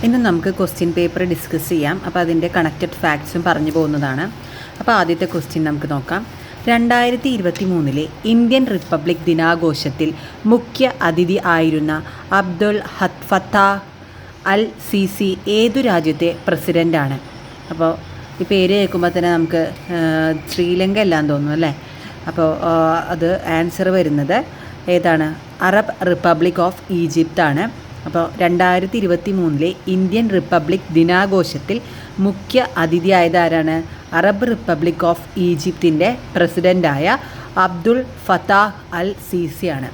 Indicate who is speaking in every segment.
Speaker 1: ഇന്ന് നമുക്ക് question paper discuss ചെയ്യാം. അപ്പോൾ അതിൻ്റെ കണക്റ്റഡ് ഫാക്ട്സും പറഞ്ഞു പോകുന്നതാണ്. അപ്പോൾ ആദ്യത്തെ ക്വസ്റ്റ്യൻ നമുക്ക് നോക്കാം. 2023 ഇന്ത്യൻ റിപ്പബ്ലിക് ദിനാഘോഷത്തിൽ മുഖ്യ അതിഥി ആയിരുന്ന അബ്ദുൽ ഫത്താഹ് അൽ സിസി ഏതു രാജ്യത്തെ പ്രസിഡൻ്റാണ്? അപ്പോൾ ഈ പേര് കേൾക്കുമ്പോൾ തന്നെ നമുക്ക് ശ്രീലങ്ക എല്ലാം തോന്നുന്നു അല്ലേ? അപ്പോൾ അത് ആൻസർ വരുന്നത് ഏതാണ്? അറബ് റിപ്പബ്ലിക് ഓഫ് ഈജിപ്താണ്. അപ്പോൾ 2023 ഇന്ത്യൻ റിപ്പബ്ലിക് ദിനാഘോഷത്തിൽ മുഖ്യ അതിഥിയായത് ആരാണ്? അറബ് റിപ്പബ്ലിക് ഓഫ് ഈജിപ്തിൻ്റെ പ്രസിഡൻ്റായ അബ്ദുൽ ഫത്താഹ് അൽ സിസിയാണ്.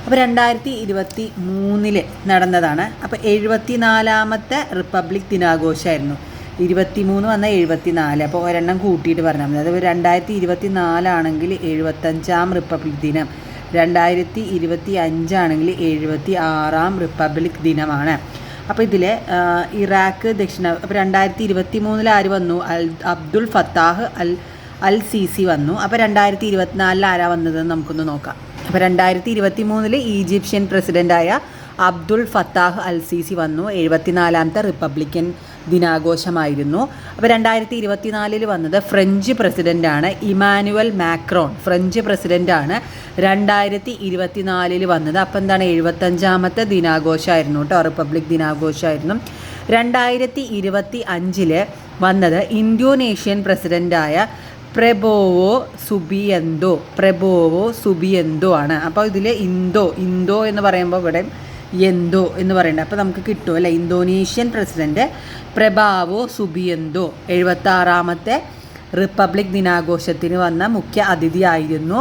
Speaker 1: അപ്പോൾ 2023 നടന്നതാണ്. അപ്പോൾ 74ാമത്തെ റിപ്പബ്ലിക് ദിനാഘോഷമായിരുന്നു. 23 വന്നാൽ 74, അപ്പോൾ ഒരെണ്ണം കൂട്ടിയിട്ട് പറഞ്ഞാൽ മതി. അത് 2024 ആണെങ്കിൽ 75ാം റിപ്പബ്ലിക് ദിനം, 2025 ആണെങ്കിൽ 76ാം റിപ്പബ്ലിക് ദിനമാണ്. അപ്പോൾ ഇതിൽ ഇറാഖ് അപ്പോൾ 2023 ആര് വന്നു? അബ്ദുൽ ഫത്താഹ് അൽ സിസി വന്നു. അപ്പോൾ 2024 ആരാ വന്നതെന്ന് നമുക്കൊന്ന് നോക്കാം. അപ്പോൾ 2023 ഈജിപ്ഷ്യൻ പ്രസിഡൻ്റായ അബ്ദുൽ ഫത്താഹ് അൽ സിസി വന്നു. 74ാമത്തെ റിപ്പബ്ലിക്കൻ ദിനാഘോഷമായിരുന്നു. അപ്പോൾ 2024 വന്നത് ഫ്രഞ്ച് പ്രസിഡൻ്റാണ് ഇമാനുവൽ മാക്രോൺ. ഫ്രഞ്ച് പ്രസിഡൻ്റാണ് 2024 വന്നത്. അപ്പോൾ എന്താണ്? 75ാമത്തെ ദിനാഘോഷമായിരുന്നു കേട്ടോ, റിപ്പബ്ലിക് ദിനാഘോഷമായിരുന്നു. 2025 വന്നത് ഇന്തോനേഷ്യൻ പ്രസിഡൻ്റായ പ്രബോവോ സുബിയന്തോ ആണ്. അപ്പോൾ ഇതിൽ ഇന്തോ എന്ന് പറയുമ്പോൾ ഇവിടെ എന്തോ എന്ന് പറയുന്നത്. അപ്പോൾ നമുക്ക് കിട്ടും അല്ലേ? ഇന്തോനേഷ്യൻ പ്രസിഡന്റ് പ്രബോവോ സുബിയന്തോ 76ാമത്തെ റിപ്പബ്ലിക് ദിനാഘോഷത്തിന് വന്ന മുഖ്യ അതിഥിയായിരുന്നു.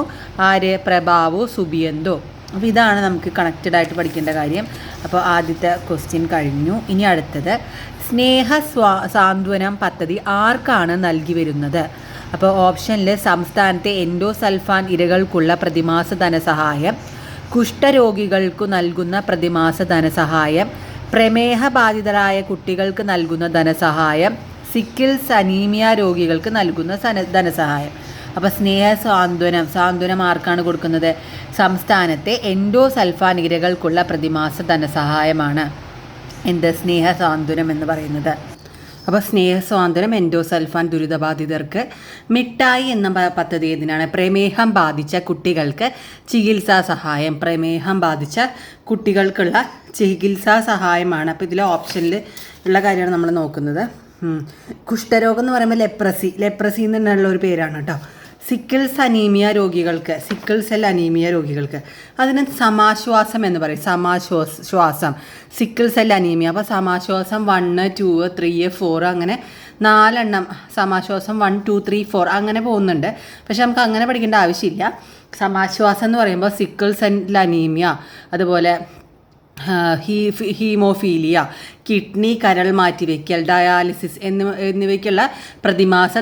Speaker 1: ആര്? പ്രബോവോ സുബിയന്തോ. അപ്പോൾ ഇതാണ് നമുക്ക് കണക്റ്റഡ് ആയിട്ട് പഠിക്കേണ്ട കാര്യം. അപ്പോൾ ആദ്യത്തെ ക്വസ്റ്റ്യൻ കഴിഞ്ഞു. ഇനി അടുത്തത്, സ്നേഹ സാന്ത്വനം പദ്ധതി ആർക്കാണ് നൽകി വരുന്നത്? അപ്പോൾ ഓപ്ഷനിൽ സംസ്ഥാനത്തെ എൻഡോസൾഫാൻ ഇരകൾക്കുള്ള പ്രതിമാസ ധനസഹായം, കുഷ്ഠരോഗികൾക്കു നൽകുന്ന പ്രതിമാസ ധനസഹായം, പ്രമേഹ ബാധിതരായ കുട്ടികൾക്ക് നൽകുന്ന ധനസഹായം, സിക്കിൾസ് അനീമിയ രോഗികൾക്ക് നൽകുന്ന ധനസഹായം. അപ്പോൾ സാന്ത്വനം ആർക്കാണ് കൊടുക്കുന്നത്? സംസ്ഥാനത്തെ എൻഡോസൾഫാൻ ഇരകൾക്കുള്ള പ്രതിമാസ ധനസഹായമാണ് എന്ത്? സ്നേഹസാന്ത്വനം എന്ന് പറയുന്നത്. അപ്പോൾ സ്നേഹസ്വാതന്ത്ര്യം എൻഡോസൾഫാൻ ദുരിതബാധിതർക്ക്. മിഠായി എന്ന പദ്ധതി ഏതിനാണ്? പ്രമേഹം ബാധിച്ച കുട്ടികൾക്ക് ചികിത്സാ സഹായം. പ്രമേഹം ബാധിച്ച കുട്ടികൾക്കുള്ള ചികിത്സാ സഹായമാണ്. അപ്പോൾ ഇതിലെ ഓപ്ഷനിൽ ഉള്ള കാര്യമാണ് നമ്മൾ നോക്കുന്നത്. കുഷ്ഠരോഗം എന്ന് പറയുമ്പോൾ ലെപ്രസി എന്നുള്ള ഒരു പേരാണ് കേട്ടോ. സിക്കിൾ സെൽ അനീമിയ രോഗികൾക്ക് അതിന് സമാശ്വാസം എന്ന് പറയും. സമാശ്വാസം സിക്കിൾ സെൽ അനീമിയ. അപ്പോൾ സമാശ്വാസം 1, 2, 3, 4 അങ്ങനെ 4 സമാശ്വാസം 1, 2, 3, 4 അങ്ങനെ പോകുന്നുണ്ട്. പക്ഷെ നമുക്ക് അങ്ങനെ പഠിക്കേണ്ട ആവശ്യമില്ല. സമാശ്വാസം എന്ന് പറയുമ്പോൾ സിക്കിൾ സെൽ അനീമിയ, അതുപോലെ ഹീമോഫീലിയ, കിഡ്നി കരൾ മാറ്റിവെക്കൽ, ഡയാലിസിസ് എന്നിവയ്ക്കുള്ള പ്രതിമാസ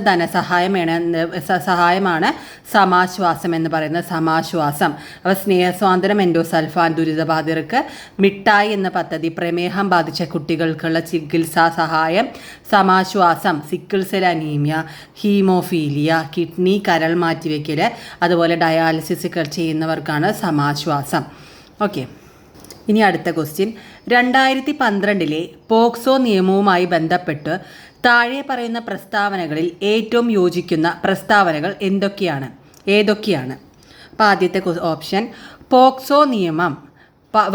Speaker 1: സഹായമാണ് സമാശ്വാസം എന്ന് പറയുന്നത്. സമാശ്വാസം. അപ്പോൾ സ്നേഹസ്വാതന്ത്ര്യം എൻഡോസൾഫാൻ ദുരിതബാധിതർക്ക്, മിഠായി എന്ന പദ്ധതി പ്രമേഹം ബാധിച്ച കുട്ടികൾക്കുള്ള ചികിത്സാ സഹായം, സമാശ്വാസം sickle cell anaemia, haemophilia, kidney കരൾ മാറ്റിവെക്കൽ, അതുപോലെ ഡയാലിസിസ് ചെയ്യുന്നവർക്കാണ് സമാശ്വാസം. ഓക്കെ. ഇനി അടുത്ത ക്വസ്റ്റ്യൻ, 2012 പോക്സോ നിയമവുമായി ബന്ധപ്പെട്ട് താഴെ പറയുന്ന പ്രസ്താവനകളിൽ ഏറ്റവും യോജിക്കുന്ന പ്രസ്താവനകൾ ഏതൊക്കെയാണ്? അപ്പോൾ ആദ്യത്തെ ഓപ്ഷൻ, പോക്സോ നിയമം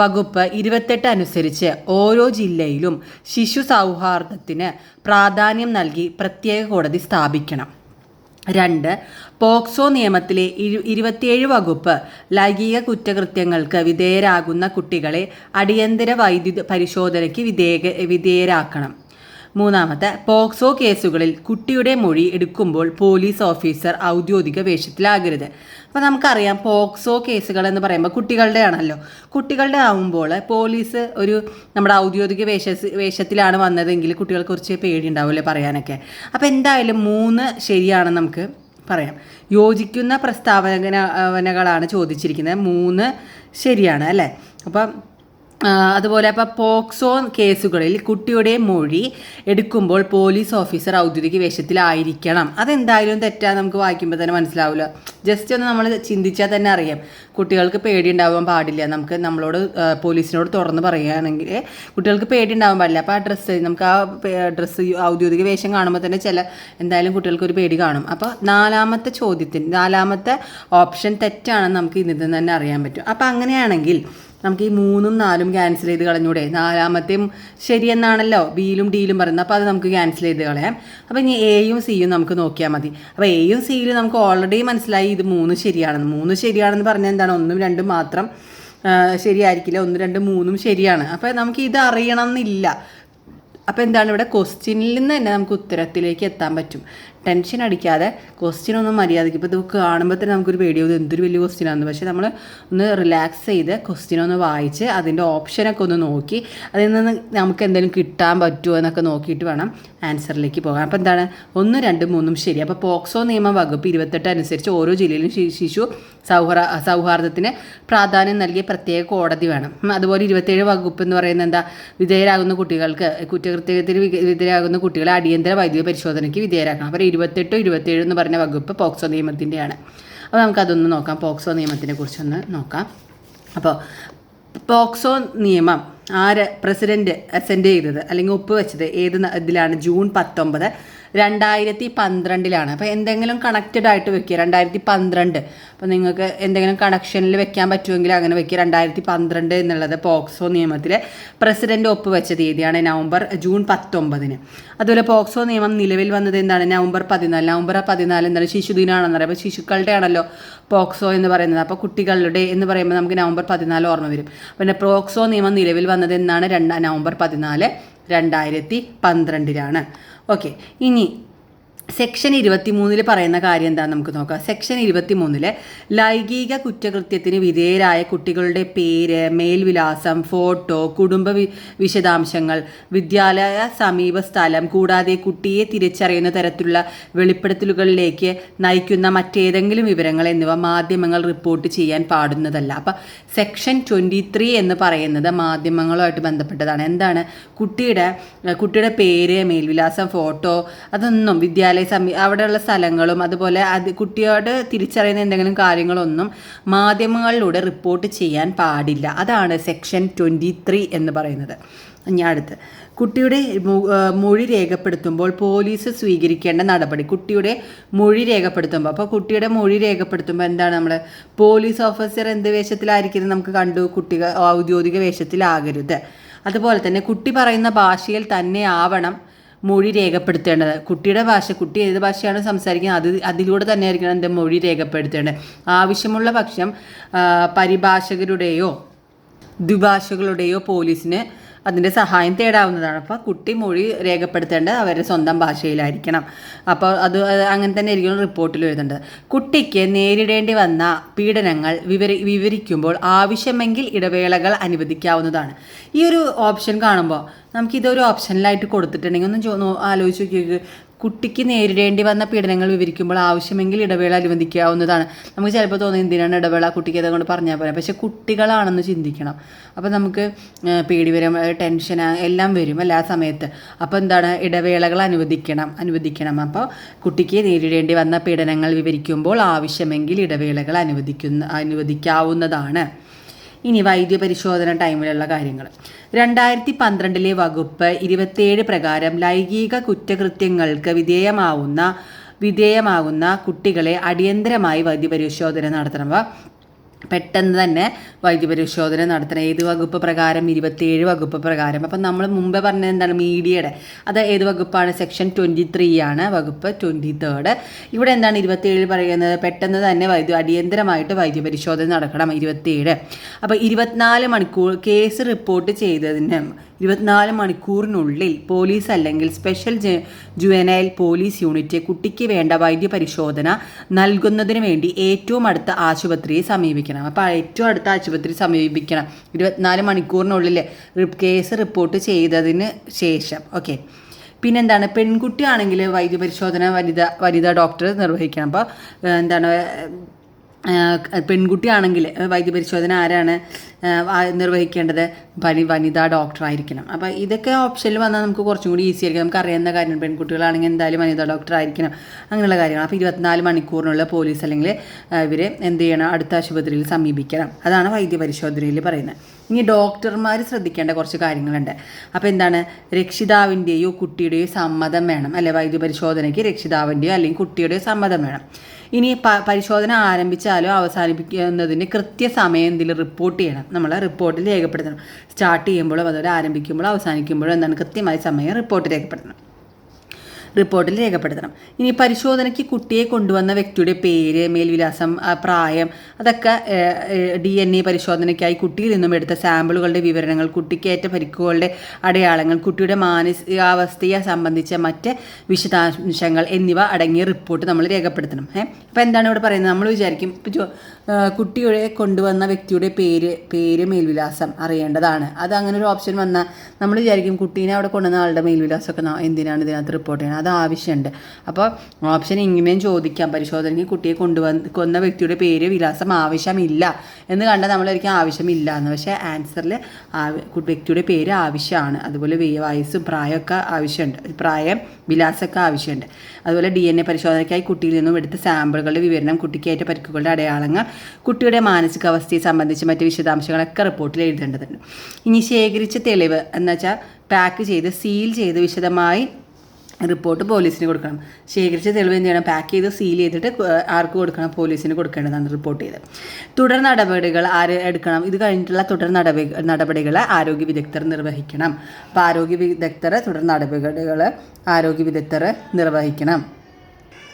Speaker 1: വകുപ്പ് 28 അനുസരിച്ച് ഓരോ ജില്ലയിലും ശിശു സൗഹാർദ്ദത്തിന് പ്രാധാന്യം നൽകി പ്രത്യേക കോടതി സ്ഥാപിക്കണം. 2, പോക്സോ നിയമത്തിലെ 27 വകുപ്പ് ലൈംഗിക കുറ്റകൃത്യങ്ങൾക്ക് വിധേയരാകുന്ന കുട്ടികളെ അടിയന്തര വൈദ്യുത പരിശോധനയ്ക്ക് വിധേയരാക്കണം. 3, പോക്സോ കേസുകളിൽ കുട്ടിയുടെ മൊഴി എടുക്കുമ്പോൾ പോലീസ് ഓഫീസർ ഔദ്യോഗിക വേഷത്തിലാകരുത്. അപ്പോൾ നമുക്കറിയാം പോക്സോ കേസുകൾ എന്ന് പറയുമ്പോൾ കുട്ടികളുടെ ആണല്ലോ. കുട്ടികളുടെ ആകുമ്പോൾ പോലീസ് നമ്മുടെ ഔദ്യോഗിക വേഷത്തിലാണ് വന്നതെങ്കിൽ കുട്ടികൾക്ക് കുറച്ച് പേടി ഉണ്ടാവില്ലേ പറയാനൊക്കെ. അപ്പോൾ എന്തായാലും 3 ശരിയാണെന്ന് നമുക്ക് പറയാം. യോജിക്കുന്ന പ്രസ്താവനകളാണ് ചോദിച്ചിരിക്കുന്നത്. 3 ശരിയാണ് അല്ലേ? അപ്പം അതുപോലെ അപ്പോൾ പോക്സോ കേസുകളിൽ കുട്ടിയുടെ മൊഴി എടുക്കുമ്പോൾ പോലീസ് ഓഫീസർ ഔദ്യോഗിക വേഷത്തിലായിരിക്കണം. അതെന്തായാലും തെറ്റാ, നമുക്ക് വായിക്കുമ്പോൾ തന്നെ മനസ്സിലാവില്ല. ജസ്റ്റ് ഒന്ന് നമ്മൾ ചിന്തിച്ചാൽ തന്നെ അറിയാം. കുട്ടികൾക്ക് പേടി ഉണ്ടാവാൻ പാടില്ല. നമുക്ക് നമ്മളോട് പോലീസിനോട് തുറന്ന് പറയുകയാണെങ്കിൽ കുട്ടികൾക്ക് പേടി ഉണ്ടാവാൻ പാടില്ല. അപ്പോൾ ആ ഡ്രസ്സ് നമുക്ക് ആ ഡ്രസ്സ് ഔദ്യോഗിക വേഷം കാണുമ്പോൾ തന്നെ എന്തായാലും കുട്ടികൾക്കൊരു പേടി കാണും. അപ്പോൾ നാലാമത്തെ ഓപ്ഷൻ തെറ്റാണെന്ന് നമുക്ക് ഇതിൽ നിന്ന് തന്നെ അറിയാൻ പറ്റും. അപ്പോൾ അങ്ങനെയാണെങ്കിൽ നമുക്ക് ഈ 3ഉം 4ഉം ക്യാൻസൽ ചെയ്ത് കളഞ്ഞൂടെ? 4ാമത്തെയും ശരിയെന്നാണല്ലോ ബിയിലും ഡിയിലും പറയുന്നത്. അപ്പോൾ അത് നമുക്ക് ക്യാൻസൽ ചെയ്ത് കളയാം. അപ്പോൾ ഇനി എയും സിയും നമുക്ക് നോക്കിയാൽ മതി. അപ്പോൾ എയും സിയിലും നമുക്ക് ഓൾറെഡി മനസ്സിലായി ഇത് 3 ശരിയാണെന്ന്. 3 ശരിയാണെന്ന് പറഞ്ഞാൽ എന്താണ്? 1ഉം 2ഉം മാത്രം ശരിയായിരിക്കില്ല, 1, 2, 3ഉം ശരിയാണ്. അപ്പോൾ നമുക്ക് ഇത് അറിയണം എന്നില്ല. അപ്പോൾ എന്താണ് ഇവിടെ ക്വസ്റ്റ്യനിൽ നിന്ന് തന്നെ നമുക്ക് ഉത്തരത്തിലേക്ക് എത്താൻ പറ്റും. ടെൻഷൻ അടിക്കാതെ ക്വസ്റ്റ്യനൊന്നും മര്യാദയ്ക്ക് ഇപ്പോൾ ഇത് കാണുമ്പോൾ തന്നെ നമുക്കൊരു പേടിയാവും, എന്തൊരു വലിയ ക്വസ്റ്റ്യനാണെന്ന്. പക്ഷേ നമ്മൾ ഒന്ന് റിലാക്സ് ചെയ്ത് ക്വസ്റ്റ്യനൊന്ന് വായിച്ച് അതിൻ്റെ ഓപ്ഷനൊക്കെ ഒന്ന് നോക്കി അതിൽ നിന്ന് നമുക്ക് എന്തെങ്കിലും കിട്ടാൻ പറ്റുമോ എന്നൊക്കെ നോക്കിയിട്ട് വേണം ആൻസറിലേക്ക് പോകാൻ. അപ്പോൾ എന്താണ് 1, 2, 3ഉം ശരി. അപ്പോൾ പോക്സോ നിയമ വകുപ്പ് 28 അനുസരിച്ച് ഓരോ ജില്ലയിലും ശിശു സൗഹാർദ്ദത്തിന് പ്രാധാന്യം നൽകിയ പ്രത്യേക കോടതി വേണം. അതുപോലെ 27 വകുപ്പ് എന്ന് പറയുന്നത് എന്താ? വിധേയരാകുന്ന കുട്ടികൾക്ക് കുറ്റകൃത്യത്തിന് വിധേയരാകുന്ന കുട്ടികളെ അടിയന്തര വൈദ്യുതി പരിശോധനയ്ക്ക് വിധേയരാക്കണം. അപ്പോൾ 28, 27 എന്ന് പറഞ്ഞ വകുപ്പ് പോക്സോ നിയമത്തിൻ്റെയാണ്. അപ്പോൾ നമുക്കതൊന്ന് നോക്കാം. പോക്സോ നിയമത്തിനെ കുറിച്ചൊന്ന് നോക്കാം. അപ്പോൾ പോക്സോ നിയമം പ്രസിഡന്റ് അസെൻഡ് ചെയ്തത് അല്ലെങ്കിൽ ഒപ്പുവെച്ചത് ഇതിലാണ്? ജൂൺ 19, 2012. അപ്പോൾ എന്തെങ്കിലും കണക്റ്റഡ് ആയിട്ട് വെക്കുക 2012. അപ്പോൾ നിങ്ങൾക്ക് എന്തെങ്കിലും കണക്ഷനിൽ വെക്കാൻ പറ്റുമെങ്കിൽ അങ്ങനെ വെക്കുക. 2012 എന്നുള്ളത് പോക്സോ നിയമത്തിലെ പ്രസിഡന്റ് ഒപ്പുവെച്ച തീയതിയാണ്, ജൂൺ 19. അതുപോലെ പോക്സോ നിയമം നിലവിൽ വന്നത് എന്താണ്? നവംബർ 14 എന്താണ്? ശിശുദിനാണെന്ന് പറയുമ്പോൾ ശിശുക്കളുടെ ആണല്ലോ പോക്സോ എന്ന് പറയുന്നത്. അപ്പോൾ കുട്ടികളുടെ എന്ന് പറയുമ്പോൾ നമുക്ക് നവംബർ 14 ഓർമ്മ വരും. പിന്നെ പോക്സോ നിയമം നിലവിൽ വന്നത് എന്നാണ്? നവംബർ 14, 2012. ഓക്കെ, ഇനി സെക്ഷൻ 23 പറയുന്ന കാര്യം എന്താണെന്ന് നമുക്ക് നോക്കാം. സെക്ഷൻ 23 ലൈംഗിക കുറ്റകൃത്യത്തിന് വിധേയരായ കുട്ടികളുടെ പേര്, മേൽവിലാസം, ഫോട്ടോ, കുടുംബ വിശദാംശങ്ങൾ, വിദ്യാലയ സമീപ സ്ഥലം കൂടാതെ കുട്ടിയെ തിരിച്ചറിയുന്ന തരത്തിലുള്ള വെളിപ്പെടുത്തലുകളിലേക്ക് നയിക്കുന്ന മറ്റേതെങ്കിലും വിവരങ്ങൾ എന്നിവ മാധ്യമങ്ങൾ റിപ്പോർട്ട് ചെയ്യാൻ പാടുന്നതല്ല. അപ്പം സെക്ഷൻ 23 എന്ന് പറയുന്നത് മാധ്യമങ്ങളുമായിട്ട് ബന്ധപ്പെട്ടതാണ്. എന്താണ്? കുട്ടിയുടെ പേര്, മേൽവിലാസം, ഫോട്ടോ, അതൊന്നും വിദ്യാലയ അവിടെയുള്ള സ്ഥലങ്ങളും അതുപോലെ കുട്ടിയോട് തിരിച്ചറിയുന്ന എന്തെങ്കിലും കാര്യങ്ങളൊന്നും മാധ്യമങ്ങളിലൂടെ റിപ്പോർട്ട് ചെയ്യാൻ പാടില്ല. അതാണ് സെക്ഷൻ 23 എന്ന് പറയുന്നത്. ഇനി അടുത്ത് കുട്ടിയുടെ മൊഴി രേഖപ്പെടുത്തുമ്പോൾ പോലീസ് സ്വീകരിക്കേണ്ട നടപടി. കുട്ടിയുടെ മൊഴി രേഖപ്പെടുത്തുമ്പോൾ, അപ്പോൾ കുട്ടിയുടെ മൊഴി രേഖപ്പെടുത്തുമ്പോൾ എന്താണ്? നമ്മൾ പോലീസ് ഓഫീസർ എന്ത് വേഷത്തിലായിരിക്കുന്നത് നമുക്ക് കണ്ടു. കുട്ടികൾ ഔദ്യോഗിക വേഷത്തിലാകരുത്. അതുപോലെ തന്നെ കുട്ടി പറയുന്ന ഭാഷയിൽ തന്നെ ആവണം മൊഴി രേഖപ്പെടുത്തേണ്ടത്. കുട്ടിയുടെ ഭാഷ, കുട്ടി ഏത് ഭാഷയാണ് സംസാരിക്കുന്നത് അതിലൂടെ തന്നെ ആയിരിക്കണം എൻ്റെ മൊഴി രേഖപ്പെടുത്തേണ്ടത്. ആവശ്യമുള്ള പക്ഷം പരിഭാഷകരുടെയോ ദ്വിഭാഷകളുടെയോ പോലീസിന് അതിൻ്റെ സഹായം തേടാവുന്നതാണ്. അപ്പോൾ കുട്ടി മൊഴി രേഖപ്പെടുത്തേണ്ടത് അവരുടെ സ്വന്തം ഭാഷയിലായിരിക്കണം. അപ്പോൾ അത് അങ്ങനെ തന്നെ ആയിരിക്കണം റിപ്പോർട്ടിൽ എഴുതേണ്ടത്. കുട്ടിക്ക് നേരിടേണ്ടി വന്ന പീഡനങ്ങൾ വിവരിക്കുമ്പോൾ ആവശ്യമെങ്കിൽ ഇടവേളകൾ അനുവദിക്കാവുന്നതാണ്. ഈ ഒരു ഓപ്ഷൻ കാണുമ്പോൾ നമുക്കിതൊരു ഓപ്ഷനിലായിട്ട് കൊടുത്തിട്ടുണ്ടെങ്കിൽ ഒന്ന് ആലോചിച്ച് നോക്കിയത്. കുട്ടിക്ക് നേരിടേണ്ടി വന്ന പീഡനങ്ങൾ വിവരിക്കുമ്പോൾ ആവശ്യമെങ്കിൽ ഇടവേള അനുവദിക്കാവുന്നതാണ്. നമുക്ക് ചിലപ്പോൾ തോന്നുന്നത് എന്തിനാണ് ഇടവേള, കുട്ടിക്ക് അതുകൊണ്ട് പറഞ്ഞാൽ പോലെ. പക്ഷേ കുട്ടികളാണെന്ന് ചിന്തിക്കണം. അപ്പോൾ നമുക്ക് പേടി വരും, ടെൻഷൻ എല്ലാം വരും എല്ലാ സമയത്ത്. അപ്പോൾ എന്താണ്? ഇടവേളകൾ അനുവദിക്കണം. അപ്പോൾ കുട്ടിക്ക് നേരിടേണ്ടി വന്ന പീഡനങ്ങൾ വിവരിക്കുമ്പോൾ ആവശ്യമെങ്കിൽ ഇടവേളകൾ അനുവദിക്കാവുന്നതാണ്. ഇനി വൈദ്യപരിശോധന ടൈമിലുള്ള കാര്യങ്ങൾ. 2012 വകുപ്പ് 27 പ്രകാരം ലൈംഗിക കുറ്റകൃത്യങ്ങൾക്ക് വിധേയമാകുന്ന കുട്ടികളെ അടിയന്തരമായി വൈദ്യപരിശോധന നടത്തണം. പെട്ടെന്ന് തന്നെ വൈദ്യപരിശോധന നടത്തണം. ഏത് വകുപ്പ് പ്രകാരം? 27 വകുപ്പ് പ്രകാരം. അപ്പം നമ്മൾ മുമ്പേ പറഞ്ഞത് എന്താണ്? മീഡിയയുടെ അത് ഏത് വകുപ്പാണ്? സെക്ഷൻ 23 ആണ്, വകുപ്പ് 23. ഇവിടെ എന്താണ് 27 പറയുന്നത്? പെട്ടെന്ന് തന്നെ അടിയന്തരമായിട്ട് വൈദ്യപരിശോധന നടക്കണം. 27. അപ്പോൾ 24 മണിക്കൂർ കേസ് റിപ്പോർട്ട് ചെയ്തതിന് 24 മണിക്കൂറിനുള്ളിൽ പോലീസ് അല്ലെങ്കിൽ സ്പെഷ്യൽ ജുവനൈൽ പോലീസ് യൂണിറ്റ് കുട്ടിക്ക് വേണ്ട വൈദ്യപരിശോധന നൽകുന്നതിന് വേണ്ടി ഏറ്റവും അടുത്ത ആശുപത്രിയെ സമീപിക്കണം. അപ്പോൾ ഏറ്റവും അടുത്ത ആശുപത്രി സമീപിക്കണം 24 മണിക്കൂറിനുള്ളിൽ കേസ് റിപ്പോർട്ട് ചെയ്തതിന് ശേഷം. ഓക്കെ, പിന്നെന്താണ്? പെൺകുട്ടിയാണെങ്കിൽ വൈദ്യപരിശോധന വനിതാ ഡോക്ടർ നിർവഹിക്കണം. അപ്പോൾ എന്താണ്? പെൺകുട്ടിയാണെങ്കിൽ വൈദ്യപരിശോധന ആരാണ് നിർവഹിക്കേണ്ടത്? വനിതാ ഡോക്ടറായിരിക്കണം. അപ്പോൾ ഇതൊക്കെ ഓപ്ഷനിൽ വന്നാൽ നമുക്ക് കുറച്ചും കൂടി ഈസി ആയിരിക്കും. നമുക്ക് അറിയുന്ന കാര്യം പെൺകുട്ടികളാണെങ്കിൽ എന്തായാലും വനിതാ ഡോക്ടറായിരിക്കണം, അങ്ങനെയുള്ള കാര്യങ്ങൾ. അപ്പോൾ 24 മണിക്കൂറിനുള്ള പോലീസ് അല്ലെങ്കിൽ ഇവർ എന്ത് ചെയ്യണം? അടുത്ത ആശുപത്രിയിൽ സമീപിക്കണം. അതാണ് വൈദ്യപരിശോധനയിൽ പറയുന്നത്. ഇനി ഡോക്ടർമാർ ശ്രദ്ധിക്കേണ്ട കുറച്ച് കാര്യങ്ങളുണ്ട്. അപ്പോൾ എന്താണ്? രക്ഷിതാവിൻ്റെയോ കുട്ടിയുടെയോ സമ്മതം വേണം അല്ലെ? വൈദ്യപരിശോധനയ്ക്ക് രക്ഷിതാവിൻ്റെയോ അല്ലെങ്കിൽ കുട്ടിയുടെയോ സമ്മതം വേണം. ഇനി പരിശോധന ആരംഭിച്ചാലോ അവസാനിപ്പിക്കുന്നതിന് കൃത്യസമയം ഇതിൽ റിപ്പോർട്ട് ചെയ്യണം. നമ്മൾ റിപ്പോർട്ടിൽ രേഖപ്പെടുത്തണം. സ്റ്റാർട്ട് ചെയ്യുമ്പോഴും അതുപോലെ ആരംഭിക്കുമ്പോഴും അവസാനിക്കുമ്പോഴും എന്താണ്? കൃത്യമായ സമയം റിപ്പോർട്ടിൽ രേഖപ്പെടുത്തണം. ഇനി പരിശോധനയ്ക്ക് കുട്ടിയെ കൊണ്ടുവന്ന വ്യക്തിയുടെ പേര്, മേൽവിലാസം, പ്രായം, അതൊക്കെ DNA പരിശോധനയ്ക്കായി കുട്ടിയിൽ നിന്നും എടുത്ത സാമ്പിളുകളുടെ വിവരങ്ങൾ, കുട്ടിക്കേറ്റ പരിക്കുകളുടെ അടയാളങ്ങൾ, കുട്ടിയുടെ മാനസികാവസ്ഥയെ സംബന്ധിച്ച മറ്റ് വിശദാംശങ്ങൾ എന്നിവ അടങ്ങിയ റിപ്പോർട്ട് നമ്മൾ രേഖപ്പെടുത്തണം. അപ്പോൾ എന്താണ് ഇവിടെ പറയുന്നത്? നമ്മൾ വിചാരിക്കും കുട്ടിയെ കൊണ്ടുവന്ന വ്യക്തിയുടെ പേര് മേൽവിലാസം അറിയേണ്ടതാണ്. അത് അങ്ങനെ ഒരു ഓപ്ഷൻ വന്നാൽ നമ്മൾ വിചാരിക്കും കുട്ടീനെ അവിടെ കൊണ്ടുവന്ന ആളുടെ മേൽവിലാസമൊക്കെ എന്തിനാണ് ഇതിനകത്ത് റിപ്പോർട്ട് ചെയ്യണം? അത് ആവശ്യമുണ്ട്. അപ്പോൾ ഓപ്ഷൻ ഇങ്ങനെയും ചോദിക്കാം. പരിശോധനയ്ക്ക് കുട്ടിയെ കൊന്ന വ്യക്തിയുടെ പേര് വിലാസം ആവശ്യമില്ല എന്ന് കണ്ടാൽ നമ്മളൊരിക്കലും ആവശ്യമില്ല എന്ന്. പക്ഷേ ആൻസറിൽ വ്യക്തിയുടെ പേര് ആവശ്യമാണ്. അതുപോലെ വയസ്സും പ്രായമൊക്കെ ആവശ്യമുണ്ട്. പ്രായം, വിലാസമൊക്കെ ആവശ്യമുണ്ട്. അതുപോലെ DNA പരിശോധനയ്ക്കായി കുട്ടിയിൽ നിന്നും എടുത്ത സാമ്പിളുകളുടെ വിവരണം, കുട്ടിക്കേറ്റ പരിക്കുകളുടെ അടയാളങ്ങൾ, കുട്ടിയുടെ മാനസികാവസ്ഥയെ സംബന്ധിച്ച് മറ്റ് വിശദാംശങ്ങളൊക്കെ റിപ്പോർട്ടിൽ എഴുതേണ്ടതുണ്ട്. ഇനി ശേഖരിച്ച തെളിവ് എന്നുവെച്ചാൽ പാക്ക് ചെയ്ത് സീൽ ചെയ്ത് വിശദമായി റിപ്പോർട്ട് പോലീസിന് കൊടുക്കണം. ശേഖരിച്ച തെളിവ് എന്ത് ചെയ്യണം? പാക്ക് ചെയ്ത് സീൽ ചെയ്തിട്ട് ആർക്ക് കൊടുക്കണം? പോലീസിന് കൊടുക്കേണ്ടതാണ് റിപ്പോർട്ട് ചെയ്ത്. തുടർ നടപടികൾ ആര് എടുക്കണം? ഇത് കഴിഞ്ഞിട്ടുള്ള തുടർ നടപടികൾ ആരോഗ്യ വിദഗ്ധർ നിർവഹിക്കണം. അപ്പോൾ ആരോഗ്യ വിദഗ്ധർ നിർവഹിക്കണം.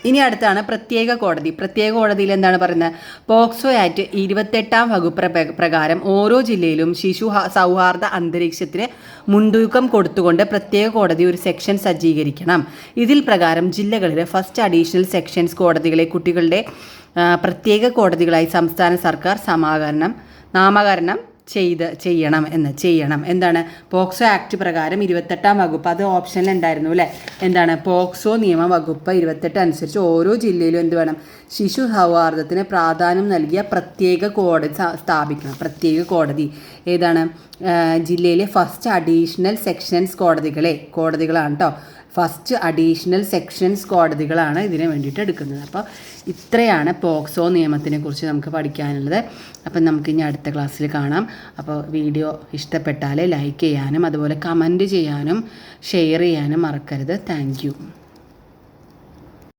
Speaker 1: ഇനി അടുത്താണ് പ്രത്യേക കോടതി. പ്രത്യേക കോടതിയിൽ എന്താണ് പറയുന്നത്? പോക്സോ ആക്ട് 28ാം വകുപ്പ് പ്രകാരം ഓരോ ജില്ലയിലും ശിശു സൗഹാർദ്ദ അന്തരീക്ഷത്തിന് മുൻതൂക്കം കൊടുത്തുകൊണ്ട് പ്രത്യേക കോടതി ഒരു സെക്ഷൻ സജ്ജീകരിക്കണം. ഇതിൽ പ്രകാരം ജില്ലകളിലെ ഫസ്റ്റ് അഡീഷണൽ സെക്ഷൻസ് കോടതികളെ കുട്ടികളുടെ പ്രത്യേക കോടതികളായി സംസ്ഥാന സർക്കാർ നാമകരണം ചെയ്യണം. എന്താണ്? പോക്സോ ആക്ട് പ്രകാരം 28ാം വകുപ്പ്, അത് ഓപ്ഷനിൽ ഉണ്ടായിരുന്നു അല്ലേ? എന്താണ്? പോക്സോ നിയമ വകുപ്പ് 28 അനുസരിച്ച് ഓരോ ജില്ലയിലും എന്ത് വേണം? ശിശു സൗഹാർദ്ദത്തിന് പ്രാധാന്യം നൽകിയ പ്രത്യേക കോടതി സ്ഥാപിക്കണം. പ്രത്യേക കോടതി ഏതാണ്? ജില്ലയിലെ ഫസ്റ്റ് അഡീഷണൽ സെക്ഷൻസ് കോടതികളാണ് കേട്ടോ. ഫസ്റ്റ് അഡീഷണൽ സെക്ഷൻസ് കോടതികളാണ് ഇതിന് വേണ്ടിയിട്ട് എടുക്കുന്നത്. അപ്പോൾ ഇത്രയാണ് പോക്സോ നിയമത്തിനെ കുറിച്ച് നമുക്ക് പഠിക്കാനുള്ളത്. അപ്പം നമുക്കിനി അടുത്ത ക്ലാസ്സിൽ കാണാം. അപ്പോൾ വീഡിയോ ഇഷ്ടപ്പെട്ടാൽ ലൈക്ക് ചെയ്യാനും അതുപോലെ കമൻറ്റ് ചെയ്യാനും ഷെയർ ചെയ്യാനും മറക്കരുത്. Thank you.